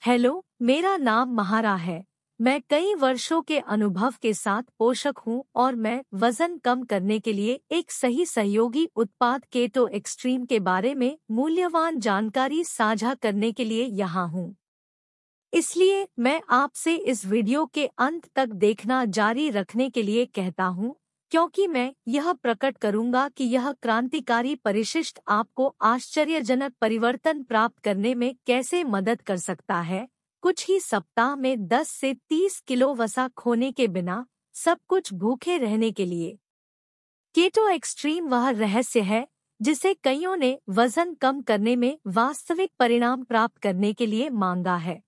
Hello, मेरा नाम महारा है। मैं कई वर्षों के अनुभव के साथ पोषक हूँ और मैं वजन कम करने के लिए एक सही सहयोगी उत्पाद केटो एक्सट्रीम के बारे में मूल्यवान जानकारी साझा करने के लिए यहाँ हूँ। इसलिए मैं आपसे इस वीडियो के अंत तक देखना जारी रखने के लिए कहता हूँ, क्योंकि मैं यह प्रकट करूँगा कि यह क्रांतिकारी परिशिष्ट आपको आश्चर्यजनक परिवर्तन प्राप्त करने में कैसे मदद कर सकता है। कुछ ही सप्ताह में 10 से 30 किलो वसा खोने के बिना सब कुछ भूखे रहने के लिए। केटो एक्सट्रीम वह रहस्य है जिसे कईयों ने वजन कम करने में वास्तविक परिणाम प्राप्त करने के लिए मांगा है।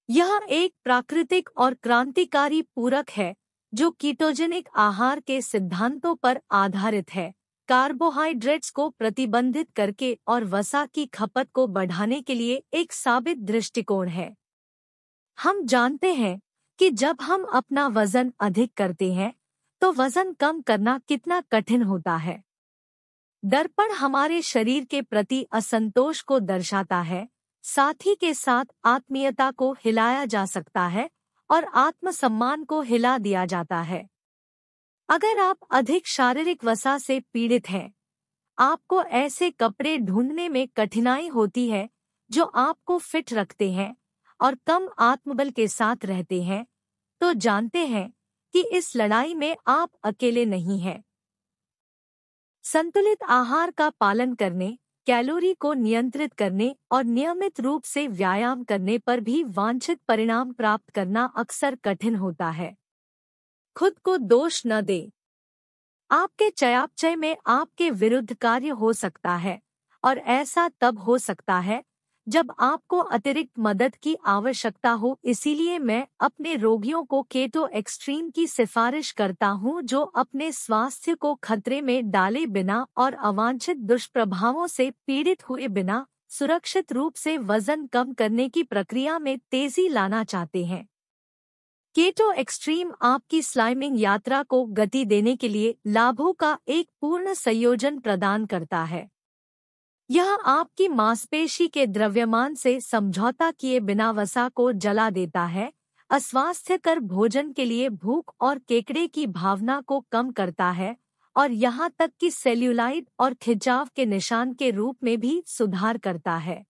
यह एक प्राकृतिक और क्रांतिकारी पूरक है जो कीटोजेनिक आहार के सिद्धांतों पर आधारित है, कार्बोहाइड्रेट्स को प्रतिबंधित करके और वसा की खपत को बढ़ाने के लिए एक साबित दृष्टिकोण है। हम जानते हैं कि जब हम अपना वजन अधिक करते हैं तो वजन कम करना कितना कठिन होता है। दर्पण हमारे शरीर के प्रति असंतोष को दर्शाता है, साथ ही के साथ आत्मीयता को हिलाया जा सकता है और आत्मसम्मान को हिला दिया जाता है। अगर आप अधिक शारीरिक वसा से पीड़ित हैं, आपको ऐसे कपड़े ढूंढने में कठिनाई होती है जो आपको फिट रखते हैं और कम आत्मबल के साथ रहते हैं, तो जानते हैं कि इस लड़ाई में आप अकेले नहीं हैं। संतुलित आहार का पालन करने, कैलोरी को नियंत्रित करने और नियमित रूप से व्यायाम करने पर भी वांछित परिणाम प्राप्त करना अक्सर कठिन होता है। खुद को दोष न दें। आपके चयापचय में आपके विरुद्ध कार्य हो सकता है और ऐसा तब हो सकता है जब आपको अतिरिक्त मदद की आवश्यकता हो। इसीलिए मैं अपने रोगियों को केटो एक्सट्रीम की सिफारिश करता हूं, जो अपने स्वास्थ्य को खतरे में डाले बिना और अवांछित दुष्प्रभावों से पीड़ित हुए बिना सुरक्षित रूप से वजन कम करने की प्रक्रिया में तेजी लाना चाहते हैं। केटो एक्सट्रीम आपकी स्लाइमिंग यात्रा को गति देने के लिए लाभों का एक पूर्ण संयोजन प्रदान करता है। यह आपकी मांसपेशी के द्रव्यमान से समझौता किए बिना वसा को जला देता है, अस्वास्थ्यकर भोजन के लिए भूख और केकड़े की भावना को कम करता है और यहाँ तक कि सेल्यूलाइट और खिंचाव के निशान के रूप में भी सुधार करता है।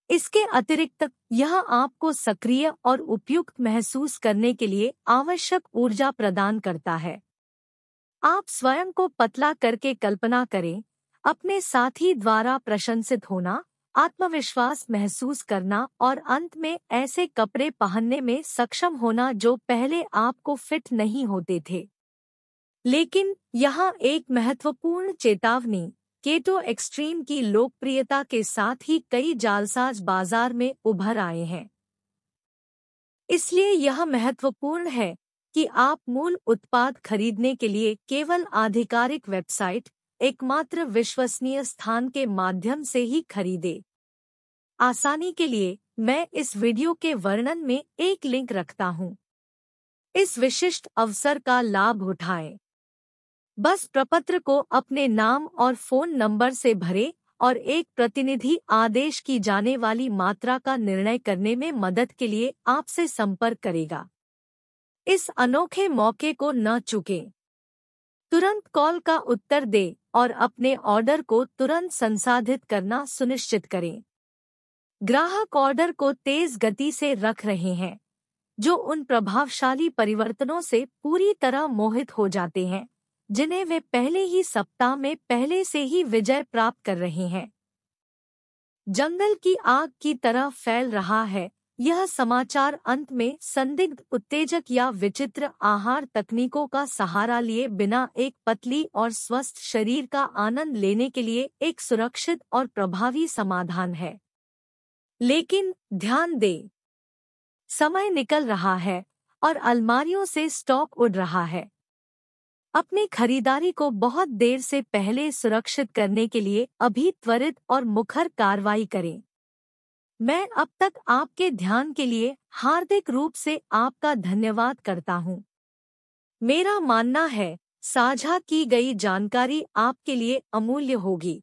इसके अतिरिक्त यह आपको सक्रिय और उपयुक्त महसूस करने के लिए आवश्यक ऊर्जा प्रदान करता है। आप स्वयं को पतला करके कल्पना करें, अपने साथी द्वारा प्रशंसित होना, आत्मविश्वास महसूस करना और अंत में ऐसे कपड़े पहनने में सक्षम होना जो पहले आपको फिट नहीं होते थे। लेकिन यहाँ एक महत्वपूर्ण चेतावनी, केटो एक्सट्रीम की लोकप्रियता के साथ ही कई जालसाज बाजार में उभर आए हैं। इसलिए यह महत्वपूर्ण है कि आप मूल उत्पाद खरीदने के लिए केवल आधिकारिक वेबसाइट, एकमात्र विश्वसनीय स्थान के माध्यम से ही खरीदें। आसानी के लिए मैं इस वीडियो के वर्णन में एक लिंक रखता हूँ। इस विशिष्ट अवसर का लाभ उठाएं। बस प्रपत्र को अपने नाम और फोन नंबर से भरें और एक प्रतिनिधि आदेश की जाने वाली मात्रा का निर्णय करने में मदद के लिए आपसे संपर्क करेगा। इस अनोखे मौके को न चूकें। तुरंत कॉल का उत्तर दें और अपने ऑर्डर को तुरंत संसाधित करना सुनिश्चित करें। ग्राहक ऑर्डर को तेज गति से रख रहे हैं, जो उन प्रभावशाली परिवर्तनों से पूरी तरह मोहित हो जाते हैं जिन्हें वे पहले ही सप्ताह में पहले से ही विजय प्राप्त कर रहे हैं। जंगल की आग की तरह फैल रहा है यह समाचार। अंत में संदिग्ध उत्तेजक या विचित्र आहार तकनीकों का सहारा लिए बिना एक पतली और स्वस्थ शरीर का आनंद लेने के लिए एक सुरक्षित और प्रभावी समाधान है। लेकिन ध्यान दें, समय निकल रहा है और अलमारियों से स्टॉक उड़ रहा है। अपनी खरीदारी को बहुत देर से पहले सुरक्षित करने के लिए अभी त्वरित और मुखर कार्रवाई करें। मैं अब तक आपके ध्यान के लिए हार्दिक रूप से आपका धन्यवाद करता हूँ। मेरा मानना है साझा की गई जानकारी आपके लिए अमूल्य होगी।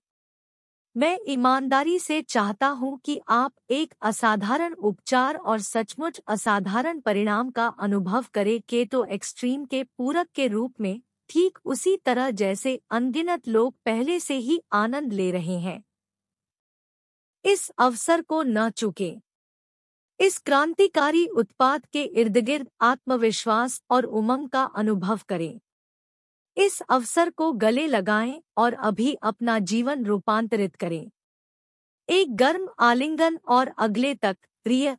मैं ईमानदारी से चाहता हूं कि आप एक असाधारण उपचार और सचमुच असाधारण परिणाम का अनुभव करें केटो एक्सट्रीम के पूरक के रूप में, ठीक उसी तरह जैसे अनगिनत लोग पहले से ही आनंद ले रहे हैं। इस अवसर को न चूकें। इस क्रांतिकारी उत्पाद के इर्दगिर्द आत्मविश्वास और उमंग का अनुभव करें। इस अवसर को गले लगाएं और अभी अपना जीवन रूपांतरित करें। एक गर्म आलिंगन और अगले तक, प्रिय।